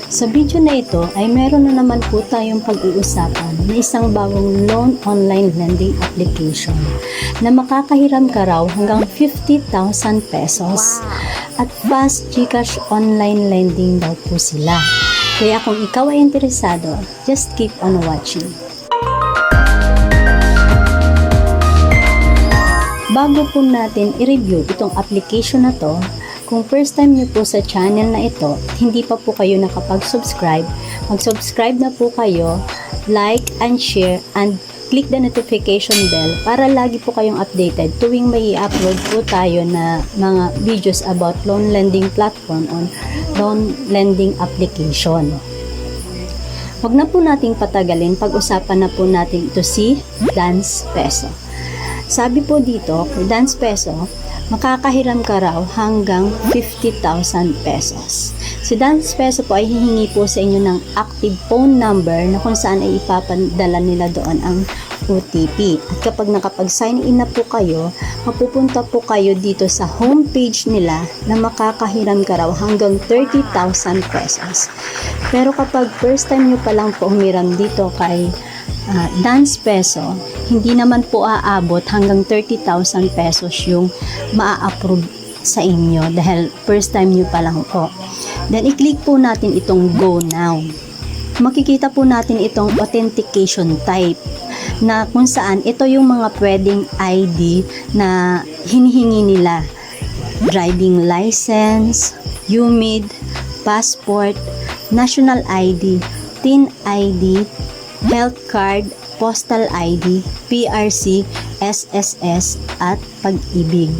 Sa video na ito ay meron na naman po tayong pag-uusapan na isang bagong loan online lending application na makakahiram ka raw hanggang 50,000 pesos at fast GCash online lending daw po sila. Kaya kung ikaw ay interesado, just keep on watching. Bago po natin i-review itong application na to, kung first time niyo po sa channel na ito, hindi pa po kayo nakapag-subscribe, mag-subscribe na po kayo, like and share, and click the notification bell para lagi po kayong updated tuwing may i-upload po tayo na mga videos about loan lending platform on loan lending application. Huwag na po nating patagalin, pag-usapan na po natin ito si Dance Peso. Sabi po dito, kay Dance Peso, makakahiram ka raw hanggang 50,000 pesos. Si Dance Peso po ay hihingi po sa inyo ng active phone number na kung saan ay ipapadala nila doon ang OTP. At kapag nakapag-sign in na po kayo, mapupunta po kayo dito sa homepage nila na makakahiram ka raw hanggang 30,000 pesos. Pero kapag first time nyo pa lang po humiram dito kay Dance Peso, hindi naman po aabot hanggang 30,000 pesos yung maa-approve sa inyo dahil first time nyo pa lang po. Then, i-click po natin itong Go Now. Makikita po natin itong authentication type na kung saan ito yung mga pwedeng ID na hinihingi nila. Driving license, UMID, passport, national ID, TIN ID, health card, postal ID, PRC, SSS, at pag-ibig.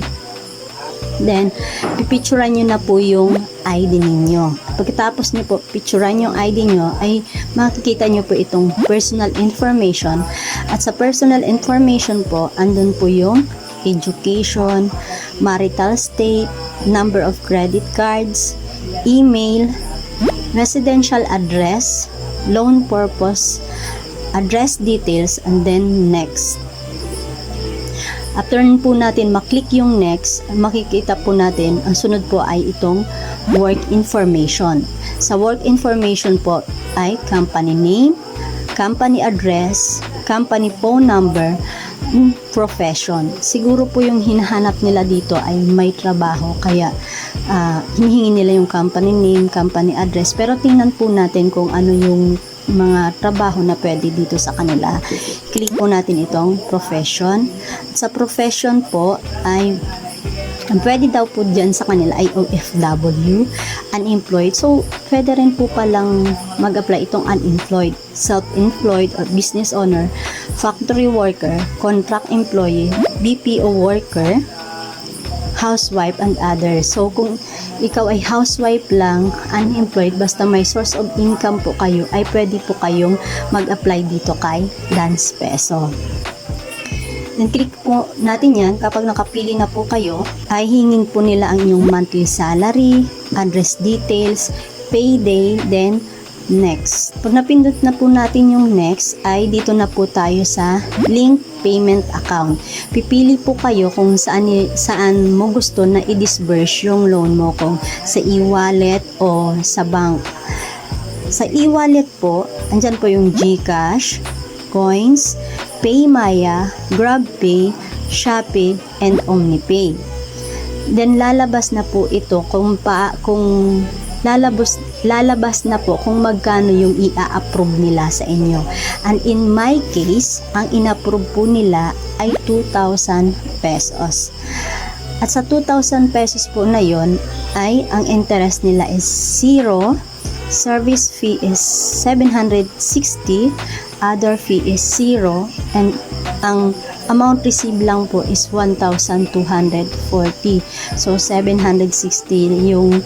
Then, pipicturan nyo na po yung ID ninyo. Pagkatapos nyo po, picturan yung ID nyo, ay makikita nyo po itong personal information. At sa personal information po, andun po yung education, marital state, number of credit cards, email, residential address, loan purpose, address details, and then next. After po natin maklik yung next, makikita po natin ang sunod po ay itong work information. Sa work information po ay company name, company address, company phone number, profession. Siguro po yung hinahanap nila dito ay may trabaho, kaya hinihingi nila yung company name, company address. Pero tingnan po natin kung ano yung mga trabaho na pwede dito sa kanila. Click po natin itong profession. Sa profession po ay pwede daw po dyan sa kanila ay OFW, unemployed. So, pwede rin po palang mag-apply itong unemployed, self-employed or business owner, factory worker, contract employee, BPO worker, housewife, and others. So, kung ikaw ay housewife lang, unemployed, basta may source of income po kayo, ay pwede po kayong mag-apply dito kay Dance Peso. Then, click po natin yan. Kapag nakapili na po kayo, ay hingin po nila ang inyong monthly salary, address details, payday, then next. Pag napindot na po natin yung next, ay dito na po tayo sa link payment account. Pipili po kayo kung saan mo gusto na i-disburse yung loan mo, kung sa e-wallet o sa bank. Sa e-wallet po, andyan po yung GCash, Coins, PayMaya, GrabPay, Shopee, and OmniPay. Then lalabas na po ito kung lalabas na po kung magkano yung i-approve nila sa inyo. And in my case, ang in-approve po nila ay 2,000 pesos. At sa 2,000 pesos po na yon ay ang interest nila is 0, service fee is 760, other fee is 0, and ang amount received lang po is 1,240. So, 760 yung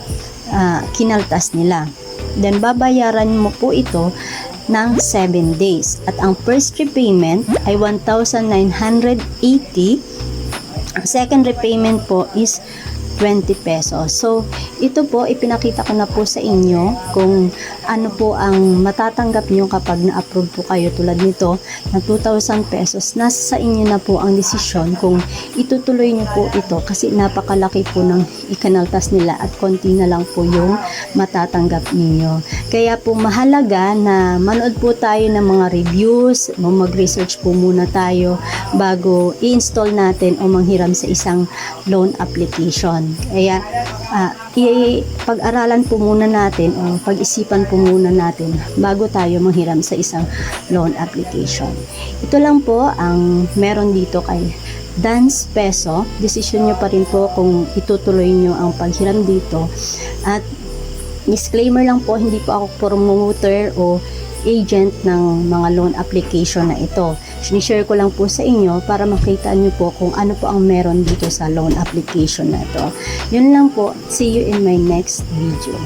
kinaltas nila. Then, babayaran mo po ito ng 7 days. At ang first repayment ay 1,980. Ang second repayment po is 20 pesos. So, ito po, ipinakita ko na po sa inyo kung ano po ang matatanggap nyo kapag na-approve po kayo tulad nito na 2,000 pesos. Nasa sa inyo na po ang desisyon kung itutuloy nyo po ito kasi napakalaki po ng ikanaltas nila at konti na lang po yung matatanggap ninyo. Kaya po mahalaga na manood po tayo ng mga reviews, mag-research po muna tayo bago i-install natin o manghiram sa isang loan application. Kaya pag-aralan po muna natin o pag-isipan po muna natin bago tayo manghiram sa isang loan application. Ito lang po ang meron dito kay Dance Peso. Decision nyo pa rin po kung itutuloy nyo ang paghiram dito. At disclaimer lang po, hindi po ako promoter o agent ng mga loan application na ito. Sinishare ko lang po sa inyo para makita nyo po kung ano po ang meron dito sa loan application na ito. Yun lang po. See you in my next video.